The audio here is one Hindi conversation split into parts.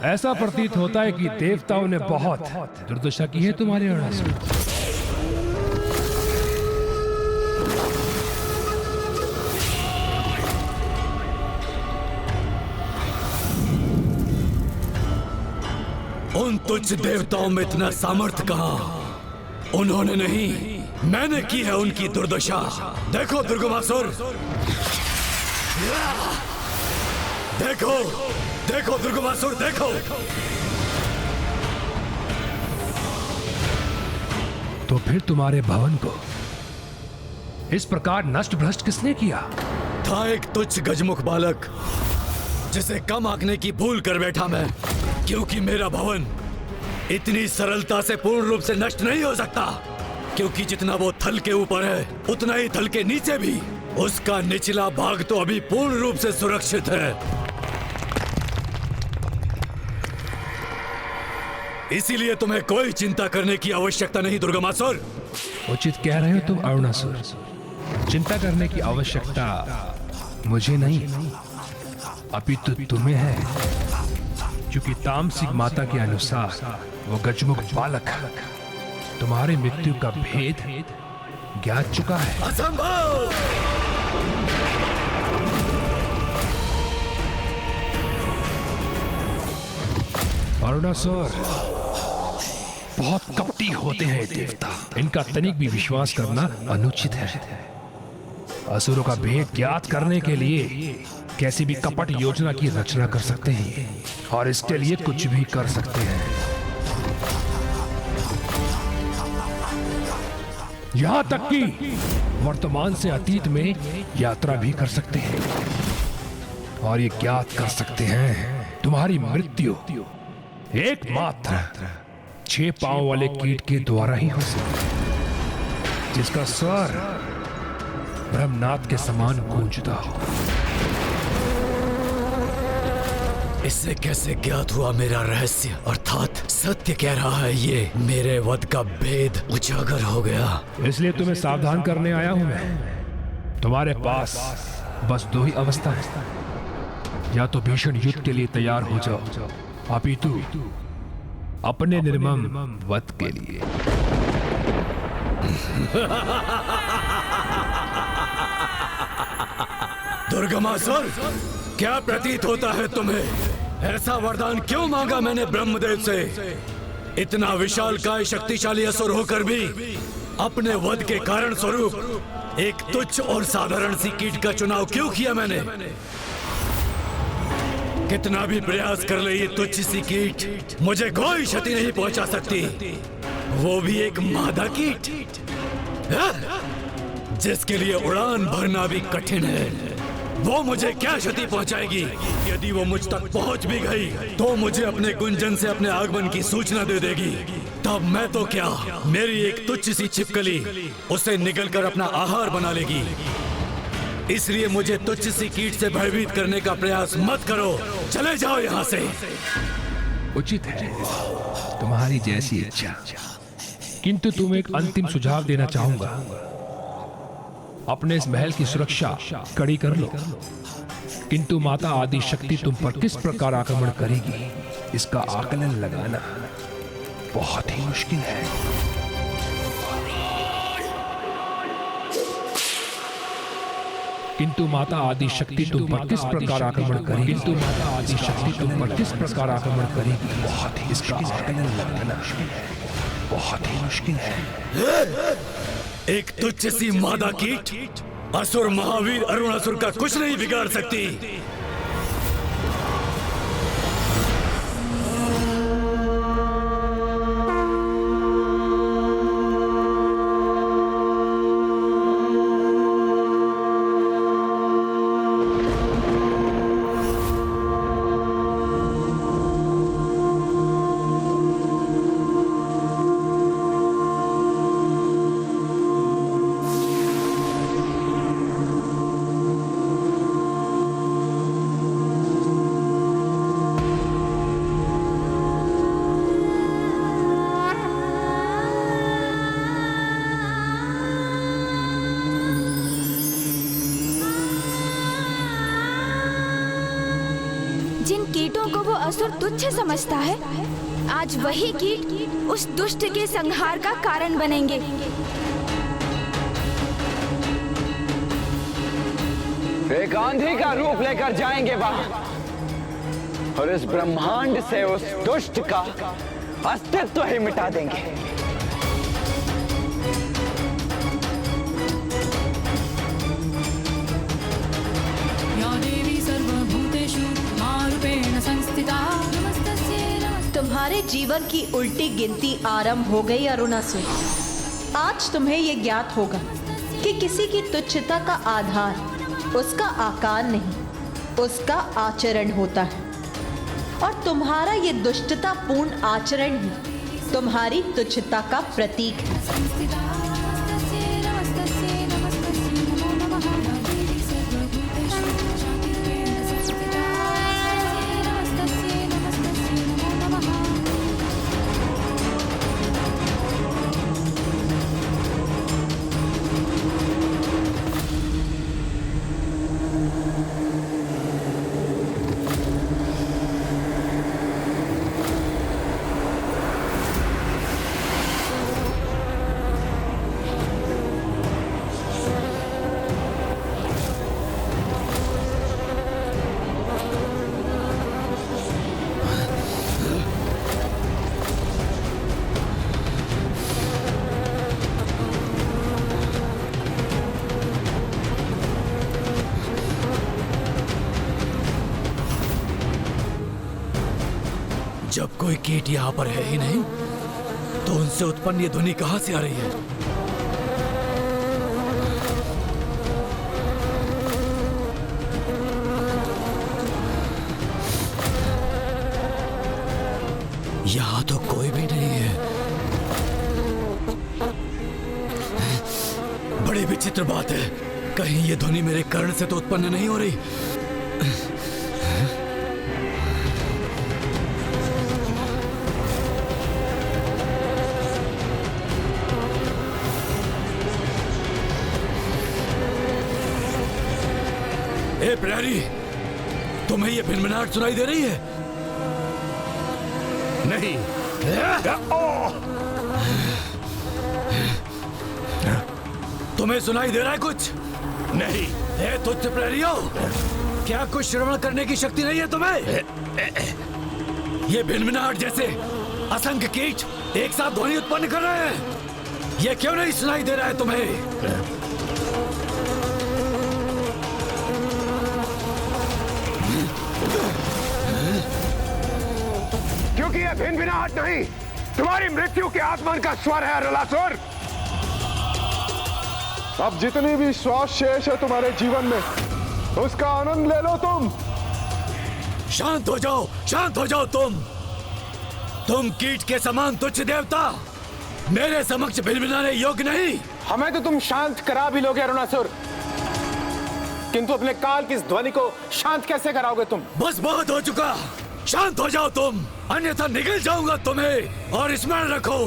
ऐसा प्रतीत होता है कि देवताओं ने बहुत दुर्दशा की है तुम्हारे अरुणासुर। उन तुच्छ देवताओं में इतना सामर्थ्य कहां? उन्होंने नहीं, मैंने की है उनकी दुर्दशा। देखो दुर्गमासुर, देखो देखो दुर्गमासुर, देखो। तो फिर तुम्हारे भवन को इस प्रकार नष्ट भ्रष्ट किसने किया? था एक तुच्छ गजमुख बालक जिसे कम आंकने की भूल कर बैठा मैं, क्योंकि मेरा भवन इतनी सरलता से पूर्ण रूप से नष्ट नहीं हो सकता, क्योंकि जितना वो थल के ऊपर है उतना ही थल के नीचे भी उसका निचला भाग तो अभी पूर्ण रूप से सुरक्षित है। इसीलिए तुम्हें कोई चिंता करने की आवश्यकता नहीं दुर्गमासुर। उचित कह रहे हो तुम अरुणासुर। चिंता करने की आवश्यकता मुझे नहीं, अपितु तुम्हें है, क्योंकि तामसिक माता के अनुसार वो गजमुख बालक तुम्हारे मृत्यु का भेद ज्ञात चुका है। असंभव! अरुणासुर, बहुत कपटी होते हैं देवता, इनका तनिक भी विश्वास करना अनुचित है। असुरों का भेद ज्ञात करने के लिए कैसी भी कपट योजना की रचना कर सकते हैं और इसके लिए कुछ भी कर सकते हैं। यहां तक कि वर्तमान से अतीत में यात्रा भी कर सकते हैं और ये ज्ञात कर सकते हैं तुम्हारी मृत्यु एकमात्र 6 पांव वाले कीट के द्वारा ही हो सकती, जिसका स्वर ब्रह्मनाद के समान गूंजता हो। इससे कैसे ज्ञात हुआ मेरा रहस्य? अर्थात सत्य कह रहा है ये, मेरे वध का भेद उजागर हो गया। इसलिए तुम्हें सावधान करने आया हूं मैं। तुम्हारे पास बस 2 ही अवस्था है, या तो भीषण युद्ध के लिए तैयार हो जाओ, अपितु अपने निर्मम वध के लिए। दुर्गमासुर, क्या प्रतीत होता है तुम्हें? ऐसा वरदान क्यों मांगा मैंने ब्रह्मदेव से? इतना विशालकाय शक्तिशाली असुर होकर भी अपने वध के कारण स्वरूप एक तुच्छ और साधारण सी कीट का चुनाव क्यों किया मैंने? कितना भी प्रयास कर ले ये तुच्छ सी कीट मुझे कोई क्षति नहीं पहुंचा सकती, वो भी एक मादा कीट जिसके लिए उड़ान भरना भी कठिन है। वो मुझे क्या क्षति पहुंचाएगी? यदि वो मुझ तक पहुंच भी गई तो मुझे अपने गुंजन से अपने आगमन की सूचना दे देगी। तब मैं तो क्या, मेरी एक तुच्छ सी छिपकली उसे निगलकर अपना आहार बना लेगी। इसलिए मुझे तुच्छ सी कीट से भयभीत करने का प्रयास मत करो, चले जाओ यहाँ से। उचित है, तुम्हारी जैसी इच्छा, किंतु तुम्हें एक अंतिम सुझाव देना चाहूंगा। अपने इस महल की सुरक्षा कड़ी कर लो, किंतु माता आदि शक्ति तुम पर किस प्रकार आक्रमण करेगी इसका आकलन लगाना बहुत ही मुश्किल है। किंतु माता आदि शक्ति तुम पर किस प्रकार आक्रमण करेगी, किंतु माता आदि शक्ति तुम पर किस प्रकार आक्रमण करेगी बहुत ही इसका आकलन लगाना बहुत ही मुश्किल है। एक तुच्छ सी मादा कीट असुर महावीर अरुणासुर का कुछ नहीं बिगाड़ सकती। जिन कीटों को वो असुर तुच्छ समझता है, आज वही कीट उस दुष्ट के संहार का कारण बनेंगे। एक आंधी का रूप लेकर जाएंगे वहां और इस ब्रह्मांड से उस दुष्ट का अस्तित्व ही मिटा देंगे। या देवी सर्वभूतेषु मारूपेण संस्थिता। तुम्हारे जीवन की उल्टी गिनती आरंभ हो गई अरुणासुर। आज तुम्हें यह ज्ञात होगा कि किसी की तुच्छता का आधार उसका आकार नहीं, उसका आचरण होता है, और तुम्हारा ये दुष्टतापूर्ण आचरण ही तुम्हारी तुच्छता का प्रतीक है। जब कोई कीट यहाँ पर है ही नहीं, तो उनसे उत्पन्न ये ध्वनि कहाँ से आ रही है? यहाँ तो कोई भी नहीं है। बड़ी विचित्र बात है, कहीं ये ध्वनि मेरे कर्ण से तो उत्पन्न नहीं हो रही। ए प्रहरी, तुम्हें ये भिनभिनाहट सुनाई दे रही है? नहीं। तुम्हें सुनाई दे रहा है कुछ? नहीं। ए तुच्छ प्रहरियों, क्या कुछ श्रवण करने की शक्ति नहीं है तुम्हें? ये भिनभिनाहट जैसे असंख्य कीट एक साथ ध्वनि उत्पन्न कर रहे हैं, ये क्यों नहीं सुनाई दे रहा है तुम्हें? क्योंकि यह भिनभिनाहट नहीं, तुम्हारी मृत्यु के आगमन का स्वर है अरुणासुर। अब जितनी भी श्वास शेष है तुम्हारे जीवन में, उसका आनंद ले लो तुम। शांत हो जाओ, शांत हो जाओ तुम कीट के समान तुच्छ देवता, मेरे समक्ष भिनभिनाने योग्य नहीं। हमें तो तुम शांत करा भी लोगे अरुणासुर, किंतु अपने काल की इस ध्वनि को शांत कैसे कराओगे तुम? बस बहुत हो चुका, शांत हो जाओ तुम, अन्यथा निगल जाऊंगा तुम्हें। और स्मरण रखो,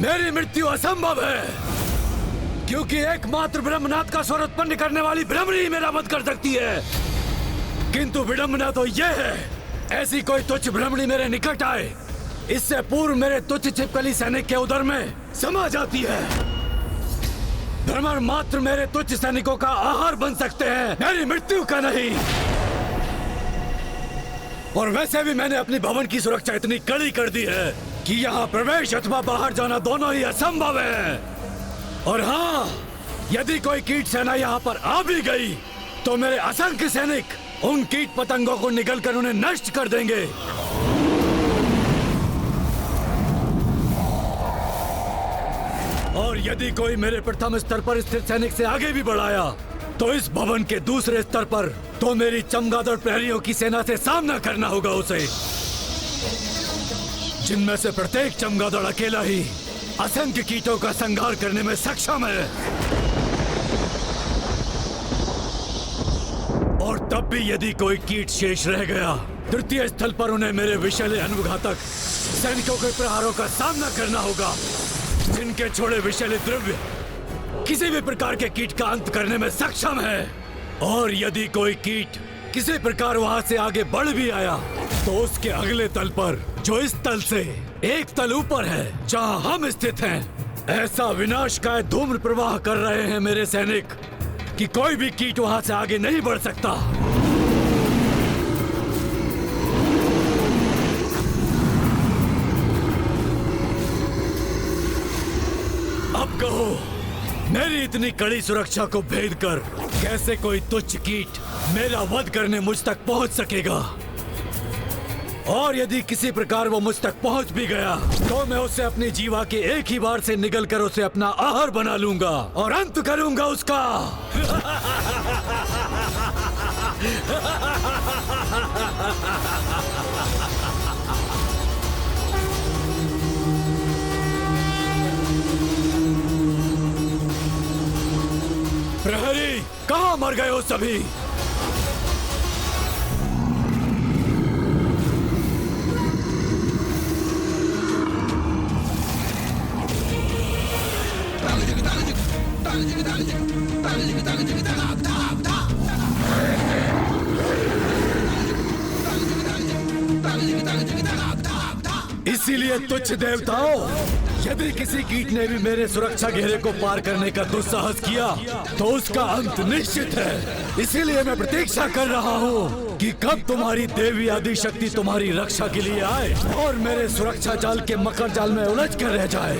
मेरी मृत्यु असंभव है, क्योंकि एकमात्र ब्रह्मनाथ का स्वर उत्पन्न करने वाली ब्रह्मणी ही मेरा वध कर सकती है। किंतु विडंबना तो यह है, ऐसी कोई तुच्छ ब्रह्मणी मेरे निकट आए, इससे पूर्व मेरे तुच्छ छिपकली सैनिक के उदर में समा जाती है। भ्रमर मात्र मेरे तुच्छ सैनिकों का आहार बन सकते हैं, मेरी मृत्यु का नहीं। और वैसे भी मैंने अपनी भवन की सुरक्षा इतनी कड़ी कर दी है कि यहाँ प्रवेश अथवा बाहर जाना दोनों ही असंभव है। और हाँ, यदि कोई कीट सेना यहाँ पर आ भी गई, तो मेरे असंख्य सैनिक उन कीट पतंगों को निगलकर उन्हें नष्ट कर देंगे। और यदि कोई मेरे प्रथम स्तर पर स्थित सैनिक से आगे भी बढ़ाया, तो इस भवन के दूसरे स्तर पर तो मेरी चमगादड़ प्रहरियों की सेना से सामना करना होगा उसे, जिनमें से प्रत्येक चमगादड़ अकेला ही असंख्य कीटों का संहार करने में सक्षम है। और तब भी यदि कोई कीट शेष रह गया, तृतीय स्थल पर उन्हें मेरे विषैले अनुघातक सैनिकों के प्रहारों का सामना करना होगा, जिनके छोड़े विषैले द्रव्य किसी भी प्रकार के कीट का अंत करने में सक्षम है। और यदि कोई कीट किसी प्रकार वहां से आगे बढ़ भी आया, तो उसके अगले तल पर, जो इस तल से एक तल ऊपर है, जहां हम स्थित हैं, ऐसा विनाशकाय धूम्र प्रवाह कर रहे हैं मेरे सैनिक कि कोई भी कीट वहां से आगे नहीं बढ़ सकता। अब कहो, मेरी इतनी कड़ी सुरक्षा को भेद कर कैसे कोई तुच्छ कीट मेरा वध करने मुझ तक पहुंच सकेगा? और यदि किसी प्रकार वो मुझ तक पहुंच भी गया तो मैं उसे अपनी जीवा के एक ही बार से निगल कर उसे अपना आहार बना लूंगा और अंत करूंगा उसका। प्रहरी, कहां मर गए हो सभी? इसीलिए तुच्छ देवताओं, यदि किसी कीट ने भी मेरे सुरक्षा घेरे को पार करने का दुस्साहस किया तो उसका अंत निश्चित है। इसीलिए मैं प्रतीक्षा कर रहा हूँ कि कब तुम्हारी देवी आदि शक्ति तुम्हारी रक्षा के लिए आए और मेरे सुरक्षा जाल के मकर जाल में उलझ कर रह जाए।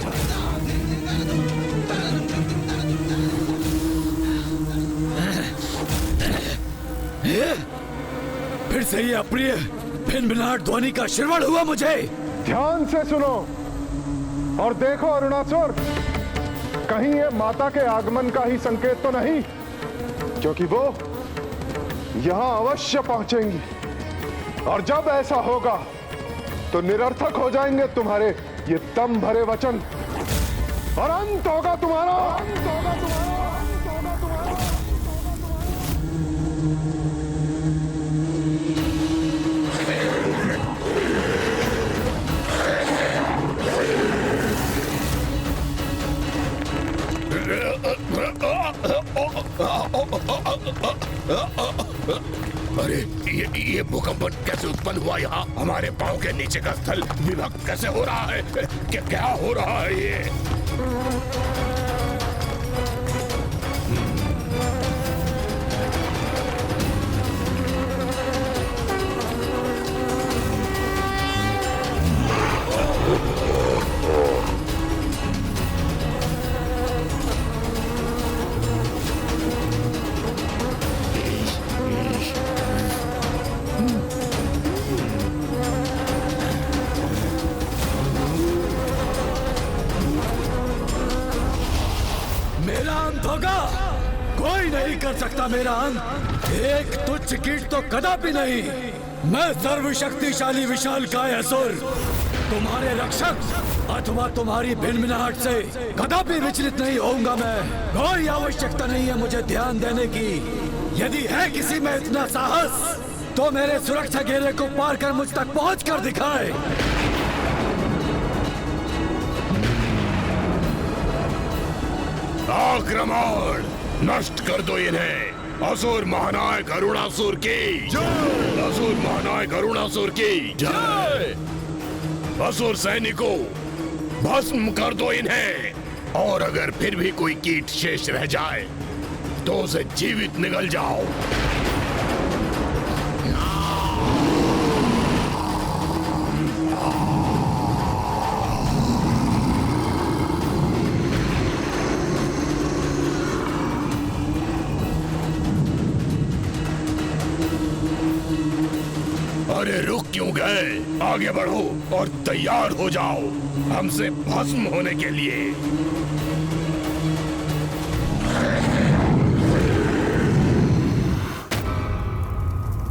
फिर से ये अप्रिय भिनभिनाहट ध्वनि का श्रवण हुआ मुझे। ध्यान से सुनो और देखो अरुणासुर, कहीं ये माता के आगमन का ही संकेत तो नहीं, क्योंकि वो यहां अवश्य पहुंचेंगी और जब ऐसा होगा तो निरर्थक हो जाएंगे तुम्हारे ये दम भरे वचन और अंत होगा तुम्हारा। अरे ये भूकंपन कैसे उत्पन्न हुआ? यहाँ हमारे पांव के नीचे का स्थल विभक्त कैसे हो रहा है? क्या हो रहा है ये? कोई नहीं कर सकता मेरा अंत। एक तुच्छ कीट तो कदापि नहीं। मैं सर्वशक्तिशाली विशालकाय असुर, तुम्हारे रक्षक अथवा तुम्हारी भिनभिनाहट से कदापि विचलित नहीं होऊंगा। मैं कोई आवश्यकता नहीं है मुझे ध्यान देने की। यदि है किसी में इतना साहस तो मेरे सुरक्षा घेरे को पार कर मुझ तक पहुंच कर दिखाए। आक्रमण, नष्ट कर दो इन्हें। असुर महानायक अरुणासुर की जय। असुर महानायक अरुणासुर की जय। असुर सैनिकों, भस्म कर दो इन्हें। और अगर फिर भी कोई कीट शेष रह जाए तो उसे जीवित निगल जाओ। अरे रुक क्यों गए? आगे बढ़ो और तैयार हो जाओ हमसे भस्म होने के लिए।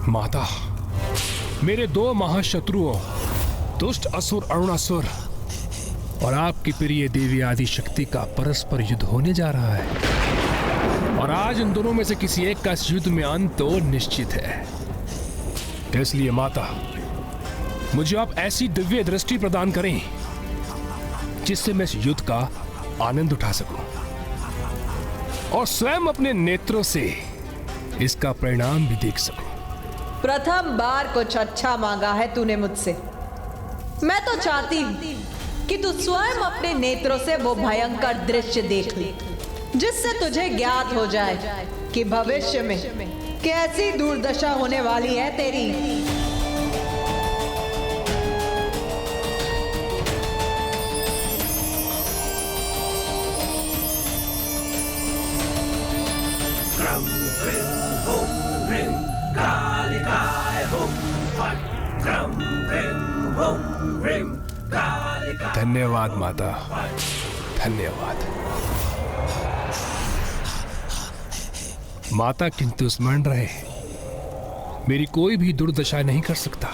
माता, मेरे दो महाशत्रुओं दुष्ट असुर अरुणासुर और आपकी प्रिय देवी आदि शक्ति का परस्पर युद्ध होने जा रहा है और आज इन दोनों में से किसी एक का इस युद्ध में अंत तो निश्चित है। इसलिए माता, मुझे आप ऐसी दिव्य दृष्टि प्रदान करें जिससे मैं इस युद्ध का आनंद उठा सकूं और स्वयं अपने नेत्रों से इसका परिणाम भी देख सकूं। प्रथम बार कुछ अच्छा मांगा है तूने मुझसे। मैं तो चाहती हूँ कि तू स्वयं अपने नेत्रों से वो भयंकर दृश्य देख ले, जिससे तुझे ज्ञात हो जाए कि भविष्य में कैसी दुर्दशा होने वाली है तेरी। धन्यवाद माता, धन्यवाद माता। किंतु स्मरण रहे, मेरी कोई भी दुर्दशा नहीं कर सकता।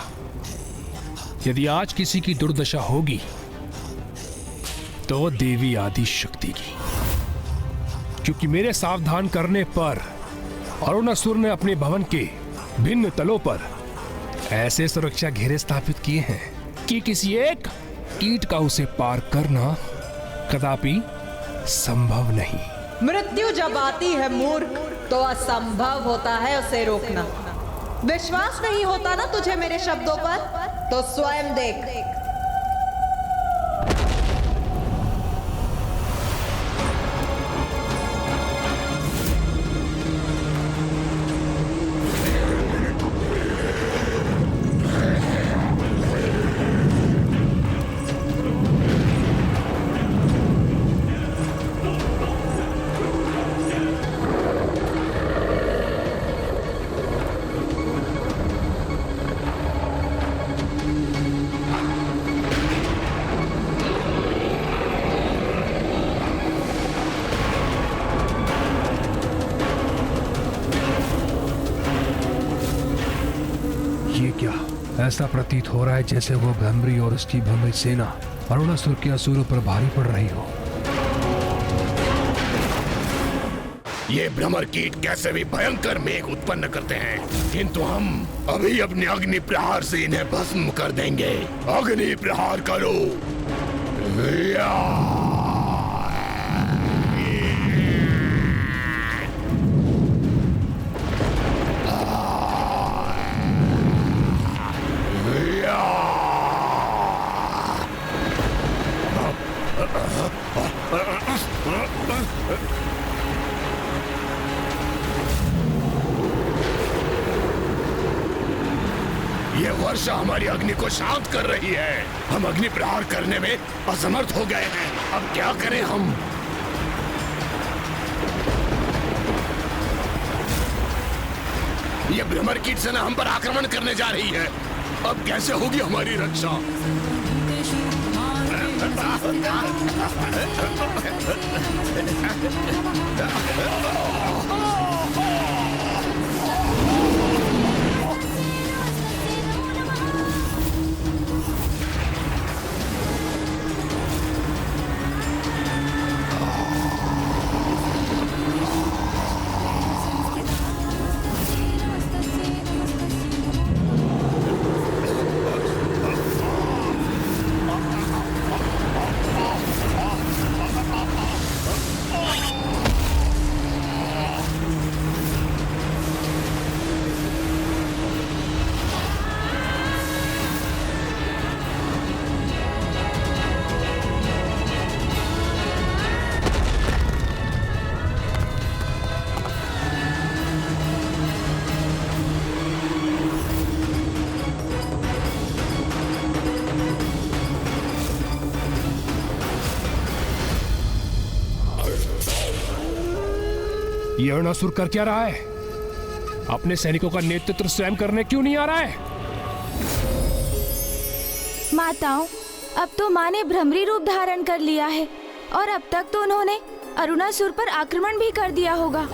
यदि आज किसी की दुर्दशा होगी तो देवी आदि शक्ति की, क्योंकि मेरे सावधान करने पर अरुणासुर ने अपने भवन के भिन्न तलों पर ऐसे सुरक्षा घेरे स्थापित किए हैं कि किसी एक कीट का उसे पार करना कदापि संभव नहीं। मृत्यु जब आती है मूर्ख, तो असंभव होता है उसे रोकना। विश्वास नहीं होता ना तुझे मेरे शब्दों पर? तो स्वयं देख। ऐसा प्रतीत हो रहा है जैसे वो भ्रमरी और उसकी भ्रमित सेना अरुणासुर के असुरों पर भारी पड़ रही हो। ये भ्रमर कीट कैसे भी भयंकर मेघ उत्पन्न करते हैं, किंतु हम अभी अपने अग्नि प्रहार से इन्हें भस्म कर देंगे। अग्नि प्रहार करो। ये वर्षा हमारी अग्नि को शांत कर रही है। हम अग्नि प्रहार करने में असमर्थ हो गए हैं। अब क्या करें हम? ये भ्रमर कीट सेना हम पर आक्रमण करने जा रही है। अब कैसे होगी हमारी रक्षा? ये अरुणासुर कर क्या रहा है? अपने सैनिकों का नेतृत्व स्वयं करने क्यों नहीं आ रहा है? माताओं, अब तो माँ ने भ्रमरी रूप धारण कर लिया है और अब तक तो उन्होंने अरुणासुर पर आक्रमण भी कर दिया होगा,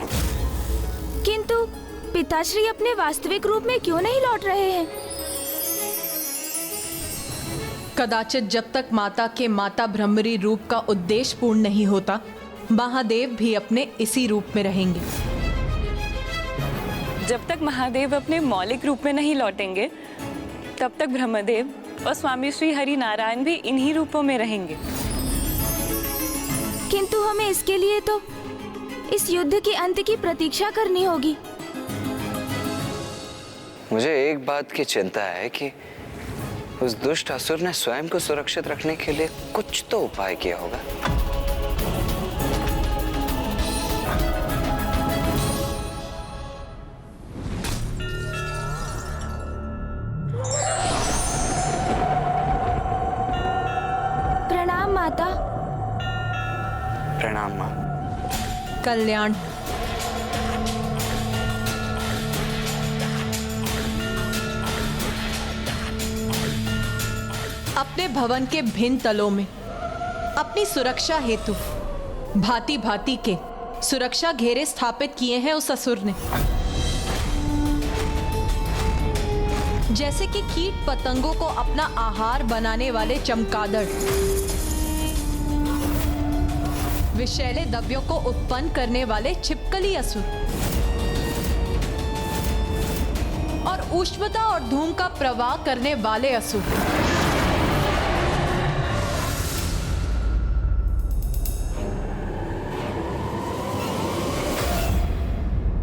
किंतु पिताश्री अपने वास्तविक रूप में क्यों नहीं लौट रहे हैं? कदाचित जब तक माता के माता भ्रमरी रूप का उद्देश्य पूर्ण नहीं होता, महादेव भी अपने इसी रूप में रहेंगे। जब तक महादेव अपने मौलिक रूप में नहीं लौटेंगे, तब तक ब्रह्मदेव और स्वामी श्री हरि नारायण भी इन्हीं रूपों में रहेंगे। किंतु हमें इसके लिए तो इस युद्ध के अंत की प्रतीक्षा करनी होगी। मुझे एक बात की चिंता है कि उस दुष्ट असुर ने स्वयं को सुरक्षित रखने के लिए कुछ तो उपाय किया होगा। प्रणाम माता। प्रणाम माँ। कल्याण। अपने भवन के भिन्न तलों में अपनी सुरक्षा हेतु भांति भांति के सुरक्षा घेरे स्थापित किए हैं उस असुर ने। जैसे कि कीट पतंगों को अपना आहार बनाने वाले चमगादड़, विषैले द्रव्यों को उत्पन्न करने वाले छिपकली असुर और उष्णता और धूम का प्रवाह करने वाले असुर।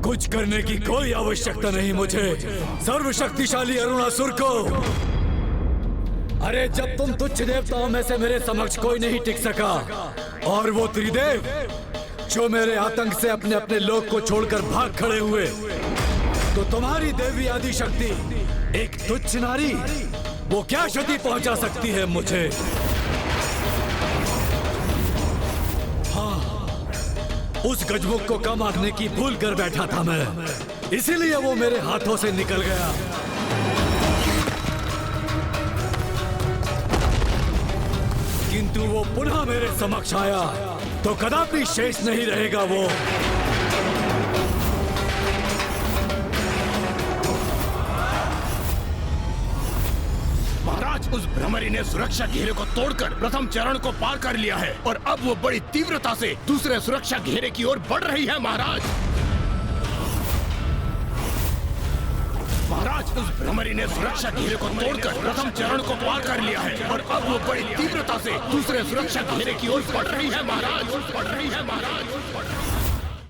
कुछ करने की कोई आवश्यकता नहीं मुझे, सर्वशक्तिशाली अरुणासुर को। अरे जब तुम तुच्छ देवताओं में से मेरे समक्ष कोई नहीं टिक सका, और वो त्रिदेव जो मेरे आतंक से अपने अपने लोक को छोड़कर भाग खड़े हुए, तो तुम्हारी देवी आदि शक्ति एक तुच्छ नारी वो क्या क्षति पहुंचा सकती है मुझे? उस गजमुख को कम आंकने की भूल कर बैठा था मैं, इसीलिए वो मेरे हाथों से निकल गया। किंतु वो पुनः मेरे समक्ष आया तो कदापि शेष नहीं रहेगा वो। उस भ्रमरी ने सुरक्षा घेरे को तोड़कर प्रथम चरण को पार कर लिया है और अब वो बड़ी तीव्रता से दूसरे सुरक्षा घेरे की ओर बढ़ रही है महाराज। महाराज, उस भ्रमरी ने सुरक्षा घेरे को तोड़कर प्रथम चरण को पार कर लिया है और अब वो बड़ी तीव्रता से दूसरे सुरक्षा घेरे की ओर बढ़ रही है महाराज। बढ़ रही है महाराज।